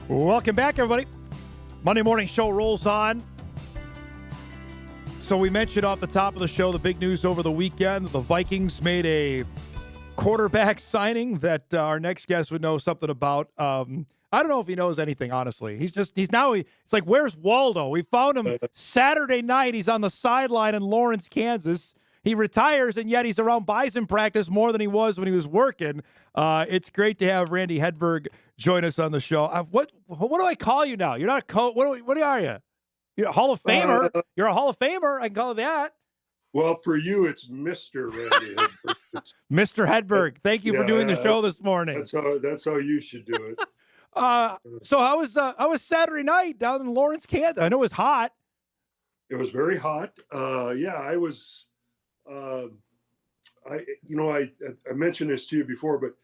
Welcome back, everybody. Monday morning show rolls on. So we mentioned off the top of the show the big news over the weekend. The Vikings made a quarterback signing that our next guest would know something about. I don't know if he knows anything, honestly. It's like, where's Waldo? We found him Saturday night. He's on the sideline in Lawrence, Kansas. He retires, and yet he's around bison practice more than he was when he was working. It's great to have Randy Hedberg join us on the show. What do I call you now? You're not a coach. What are you? You're a Hall of Famer. You're a Hall of Famer. I can call it that. Well, for you, it's Mr. Randy Hedberg. Mr. Hedberg, thank you for doing the show this morning. That's how you should do it. So how was Saturday night down in Lawrence, Kansas? I know it was hot. It was very hot. I was. I mentioned this to you before, but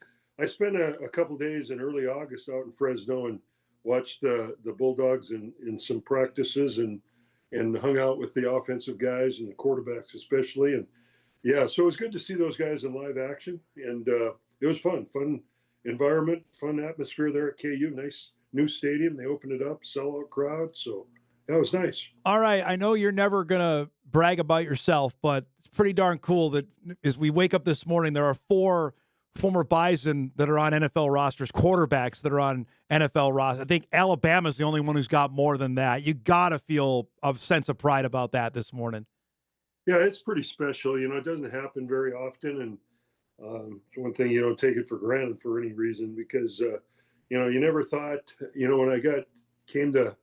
I spent a couple days in early August out in Fresno and watched the Bulldogs in some practices and hung out with the offensive guys and the quarterbacks especially. And yeah, so it was good to see those guys in live action. And it was fun environment, fun atmosphere there at KU. Nice new stadium. They opened it up, sellout crowd. So that was nice. All right. I know you're never going to brag about yourself, but it's pretty darn cool that as we wake up this morning, there are 4 former Bison that are on NFL rosters, quarterbacks that are on NFL rosters. I think Alabama's the only one who's got more than that. You got to feel a sense of pride about that this morning. Yeah, it's pretty special. It doesn't happen very often. And it's one thing you don't take it for granted for any reason because, you never thought, when I came to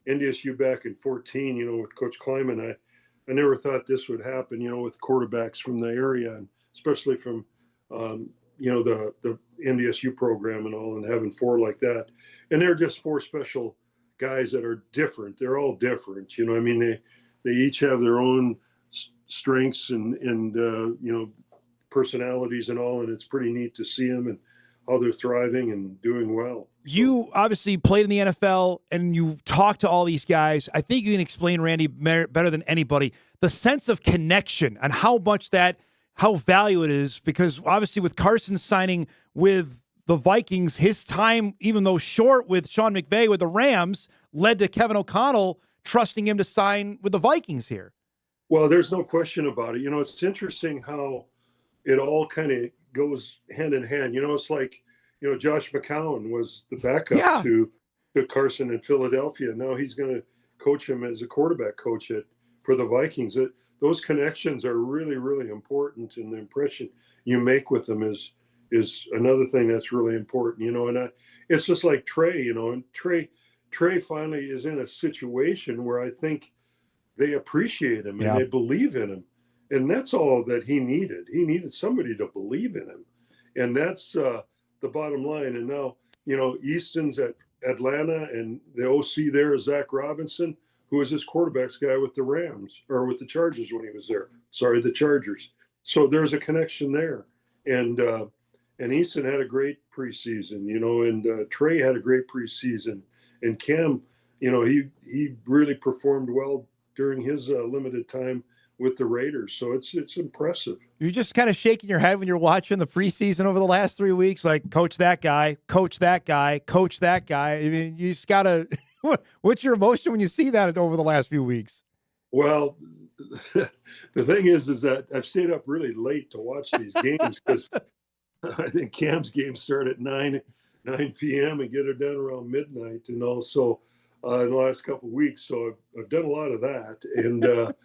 NDSU back in 2014, with Coach Kleiman, I never thought this would happen, with quarterbacks from the area, and especially from, the NDSU program and all, and having 4 like that. And they're just 4 special guys that are different. They're all different. They each have their own strengths and personalities and all. And it's pretty neat to see them and how they're thriving and doing well. You obviously played in the NFL and you talked to all these guys. I think you can explain, Randy, better than anybody, the sense of connection and how valuable it is, because obviously with Carson signing with the Vikings, his time, even though short with Sean McVay with the Rams, led to Kevin O'Connell trusting him to sign with the Vikings here. Well, there's no question about it. It's interesting how it all kind of goes hand in hand. It's like, Josh McCown was the backup to Carson in Philadelphia. Now he's going to coach him as a quarterback coach for the Vikings. Those connections are really, really important, and the impression you make with them is another thing that's really important. And it's just like Trey. And Trey finally is in a situation where I think they appreciate him and they believe in him, and that's all that he needed. He needed somebody to believe in him, and that's the bottom line. And now, Easton's at Atlanta, and the OC there is Zach Robinson, who was his quarterback's guy with the Rams, or with the Chargers when he was there. Sorry, the Chargers. So there's a connection there. And Easton had a great preseason, and Trey had a great preseason. And Cam, he really performed well during his limited time with the Raiders. So it's impressive. You're just kind of shaking your head when you're watching the preseason over the last 3 weeks, like coach that guy, coach that guy, coach that guy. I mean, you just got to – what's your emotion when you see that over the last few weeks? Well, the thing is that I've stayed up really late to watch these games because I think Cam's games start at 9 p.m. and get it done around midnight. And also in the last couple of weeks. So I've done a lot of that. And –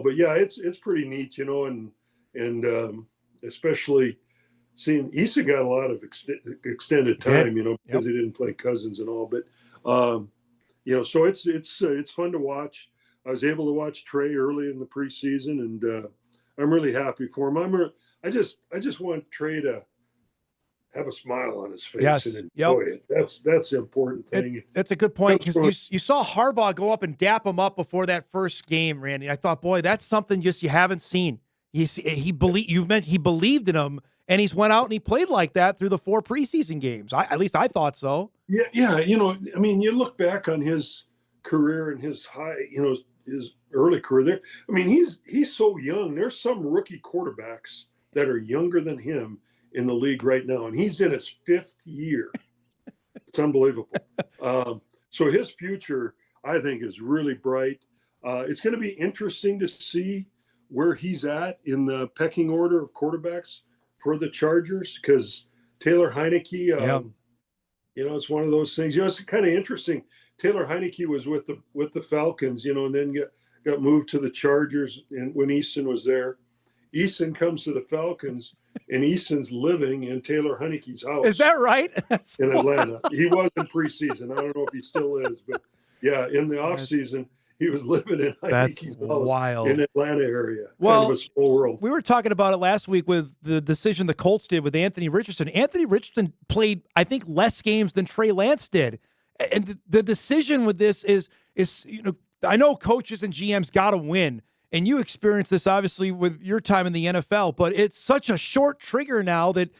but yeah, it's pretty neat, and especially seeing Issa got a lot of extended time, because he didn't play Cousins and all. But so it's fun to watch. I was able to watch Trey early in the preseason, and I'm really happy for him. I just want Trey to have a smile on his face and enjoy it. That's the important thing. That's a good point, because you saw Harbaugh go up and dap him up before that first game, Randy. I thought, boy, that's something just you haven't seen. He believed in him, and he's went out and he played like that through the 4 preseason games. At least I thought so. Yeah. You look back on his career and his his early career there. He's so young. There's some rookie quarterbacks that are younger than him in the league right now, and he's in his 5th year It's unbelievable. So his future, I think, is really bright. It's going to be interesting to see where he's at in the pecking order of quarterbacks for the Chargers, because Taylor Heineke, it's one of those things. It's kind of interesting. Taylor Heineke was with the Falcons, and then got moved to the Chargers, and when Easton was there. Easton comes to the Falcons, and Easton's living in Taylor Heineke's house. Is that right? In Atlanta. He was in preseason. I don't know if he still is, but yeah, in the offseason, he was living in Heineke's house in Atlanta area. Kind of a small world. We were talking about it last week with the decision the Colts did with Anthony Richardson. Anthony Richardson played, I think, less games than Trey Lance did. And the decision with this is I know coaches and GMs got to win. And you experienced this, obviously, with your time in the NFL, but it's such a short trigger now that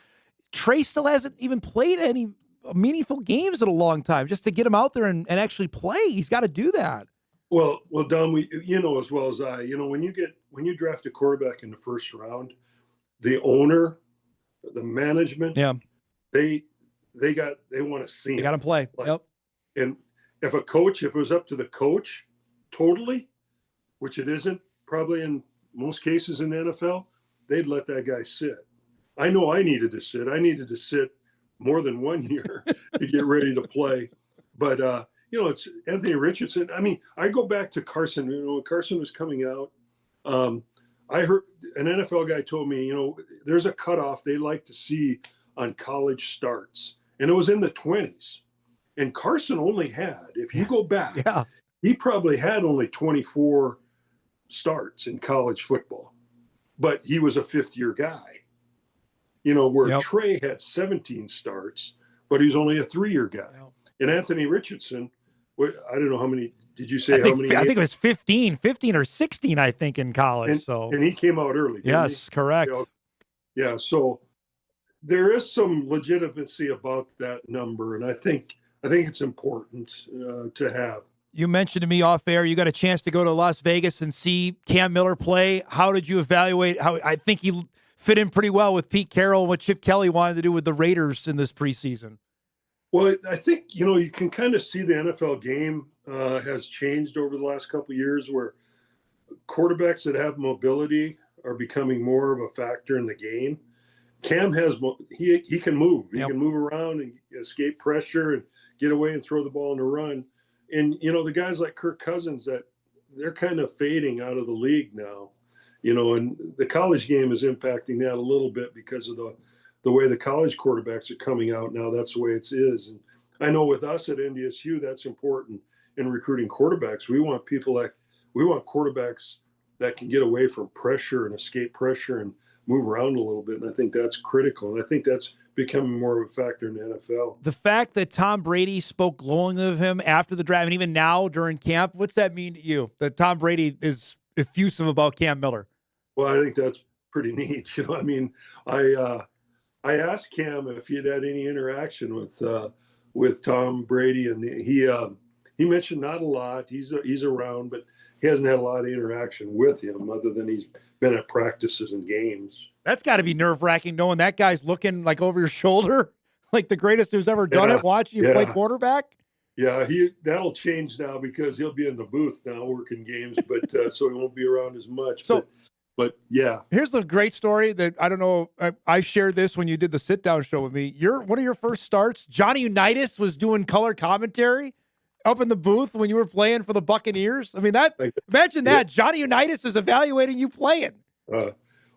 Trey still hasn't even played any meaningful games in a long time. Just to get him out there and actually play, he's got to do that. Well, Dom, you know as well as I, when you draft a quarterback in the first round, the owner, the management, they want to see him. They got him play. And if it was up to the coach totally, which it isn't, probably in most cases in the NFL, they'd let that guy sit. I know I needed to sit. I needed to sit more than 1 year to get ready to play. But, it's Anthony Richardson. I mean, I go back to Carson. When Carson was coming out, I heard an NFL guy told me, there's a cutoff they like to see on college starts. And it was in the 20s. And Carson only had, if you go back, he probably had only 24 starts in college football, but he was a fifth-year guy, where Trey had 17 starts, but he's only a 3-year guy. And Anthony Richardson, I don't know how many, did you say how many? I think it was 15 or 16, I think, in college. And he came out early. Yes, correct. Yeah, so there is some legitimacy about that number, and I think it's important to have. You mentioned to me off air, you got a chance to go to Las Vegas and see Cam Miller play. How did you evaluate how I think he fit in pretty well with Pete Carroll and what Chip Kelly wanted to do with the Raiders in this preseason? Well, I think, you can kind of see the NFL game has changed over the last couple of years, where quarterbacks that have mobility are becoming more of a factor in the game. Cam he can move. He can move around and escape pressure and get away and throw the ball on the run. And, the guys like Kirk Cousins, that they're kind of fading out of the league now, and the college game is impacting that a little bit because of the way the college quarterbacks are coming out now. That's the way it is. And I know with us at NDSU, that's important in recruiting quarterbacks. We want quarterbacks that can get away from pressure and escape pressure and move around a little bit. And I think that's critical. And I think that's becoming more of a factor in the NFL. The fact that Tom Brady spoke glowingly of him after the draft, and even now during camp, what's that mean to you, that Tom Brady is effusive about Cam Miller? Well, I think that's pretty neat. I asked Cam if he had any interaction with Tom Brady, and he mentioned not a lot. He's around, but he hasn't had a lot of interaction with him other than he's been at practices and games. That's got to be nerve-wracking knowing that guy's looking like over your shoulder, like the greatest who's ever done it, watching you play quarterback. Yeah, that'll change now because he'll be in the booth now working games, but so he won't be around as much. But yeah. Here's the great story that I don't know. I shared this when you did the sit-down show with me. One of your first starts, Johnny Unitas was doing color commentary up in the booth when you were playing for the Buccaneers. I mean, imagine that. Johnny Unitas is evaluating you playing.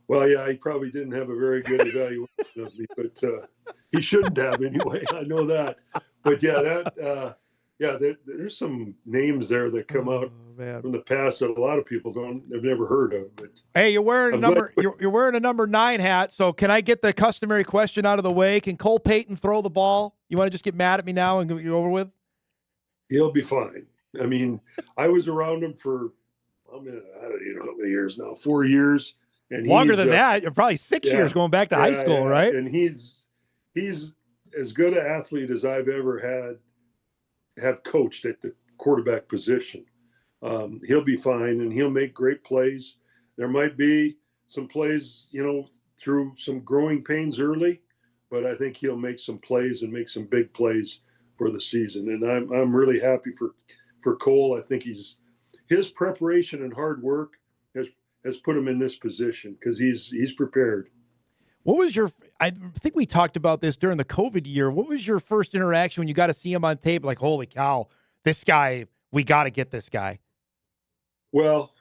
Well, yeah, he probably didn't have a very good evaluation of me, but he shouldn't have anyway. I know that. But yeah, there's some names there that come out from the past that a lot of people have never heard of. But hey, you're wearing you're wearing a number 9 hat. So can I get the customary question out of the way? Can Cole Payton throw the ball? You want to just get mad at me now and get you over with? He'll be fine. I mean, I was around him for I don't know how many years now, 4 years. And longer than that, you're probably 6 years going back to high school, right? And he's as good an athlete as I've ever have coached at the quarterback position. He'll be fine, and he'll make great plays. There might be some plays, through some growing pains early, but I think he'll make some plays and make some big plays for the season. And I'm really happy for Cole. I think his preparation and hard work has put him in this position because he's prepared. What was I think we talked about this during the COVID year. What was your first interaction when you got to see him on tape? Like, holy cow, this guy, we got to get this guy. Well,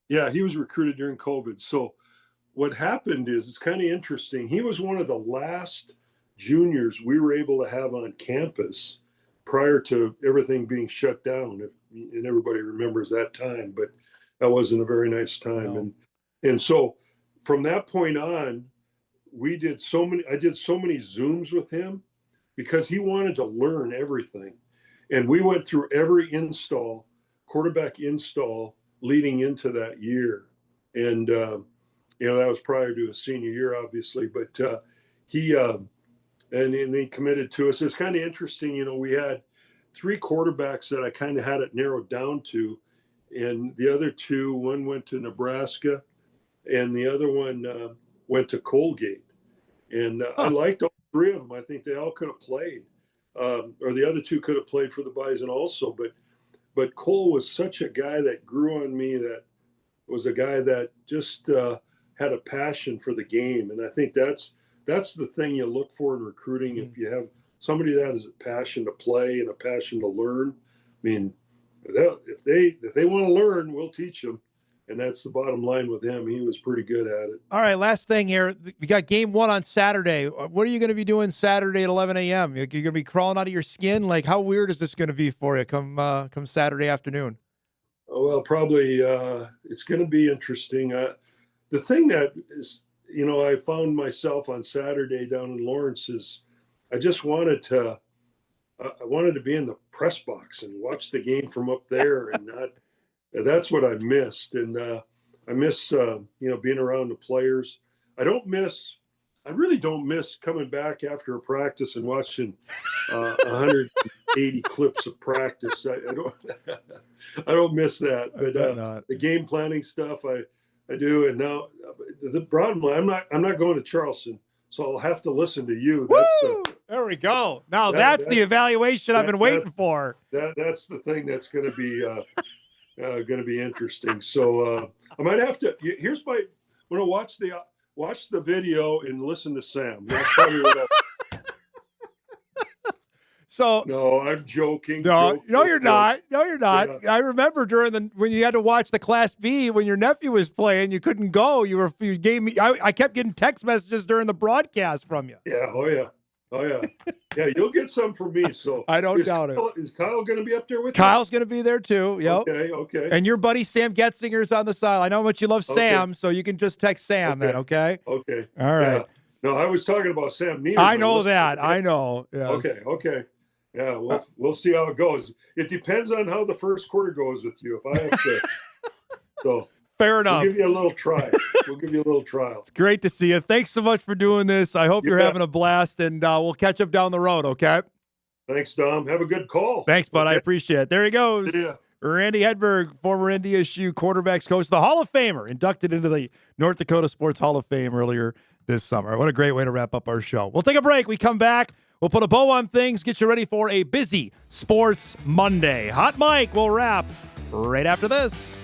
yeah, he was recruited during COVID. So what happened is, it's kind of interesting. He was one of the last juniors we were able to have on campus prior to everything being shut down. And everybody remembers that time, but that wasn't a very nice time. No. And so from that point on, I did so many Zooms with him because he wanted to learn everything. And we went through every quarterback install leading into that year. And, that was prior to his senior year, obviously, but he committed to us. It's kind of interesting. We had 3 quarterbacks that I kind of had it narrowed down to, and the other 2, one went to Nebraska and the other one went to Colgate. And I liked all 3 of them. I think they all could have played, or the other 2 could have played for the Bison also. But Cole was such a guy that grew on me, that was a guy that just had a passion for the game. And I think that's the thing you look for in recruiting. If you have somebody that has a passion to play and a passion to learn, I mean, if they want to learn, we'll teach them. And that's the bottom line with him. He was pretty good at it. All right, last thing here. We got game 1 on Saturday. What are you going to be doing Saturday at 11 a.m.? You're going to be crawling out of your skin? Like, how weird is this going to be for you come Saturday afternoon? Well, probably it's going to be interesting. The thing that is, I found myself on Saturday down in Lawrence is I just wanted to be in the press box and watch the game from up there, and that's what I missed. And I miss being around the players. I really don't miss coming back after a practice and watching 180 clips of practice. I don't miss that. But the game planning stuff I do. And now the problem, I'm not going to Charleston, so I'll have to listen to you. There we go. Now that's the evaluation I've been waiting for. That's the thing that's going to be interesting. So I might have to. I'm going to watch the video and listen to Sam. That's probably what So no, I'm joking. No, you're not. No, you're not. Yeah. I remember when you had to watch the Class B when your nephew was playing, you couldn't go. You gave me. I kept getting text messages during the broadcast from you. Yeah. Oh yeah. Yeah, you'll get some from me. So I don't doubt it. Is Kyle going to be up there with you? Kyle's going to be there too. Yep. Okay. And your buddy Sam Getzinger's on the side. I know how much you love Sam, so you can just text Sam then. Okay. Okay. All right. Yeah. No, I was talking about Sam Neider. I know that. I know. Yes. Okay. Yeah, we'll see how it goes. It depends on how the first quarter goes with you. If I have to, so fair enough. We'll give you a little try. It's great to see you. Thanks so much for doing this. I hope you're having a blast, and we'll catch up down the road. Okay. Thanks, Dom. Have a good call. Thanks, bud. Okay. I appreciate it. There he goes. Yeah. Randy Hedberg, former NDSU quarterbacks coach, the Hall of Famer, inducted into the North Dakota Sports Hall of Fame earlier this summer. What a great way to wrap up our show. We'll take a break. We come back. We'll put a bow on things, get you ready for a busy Sports Monday. Hot Mike will wrap right after this.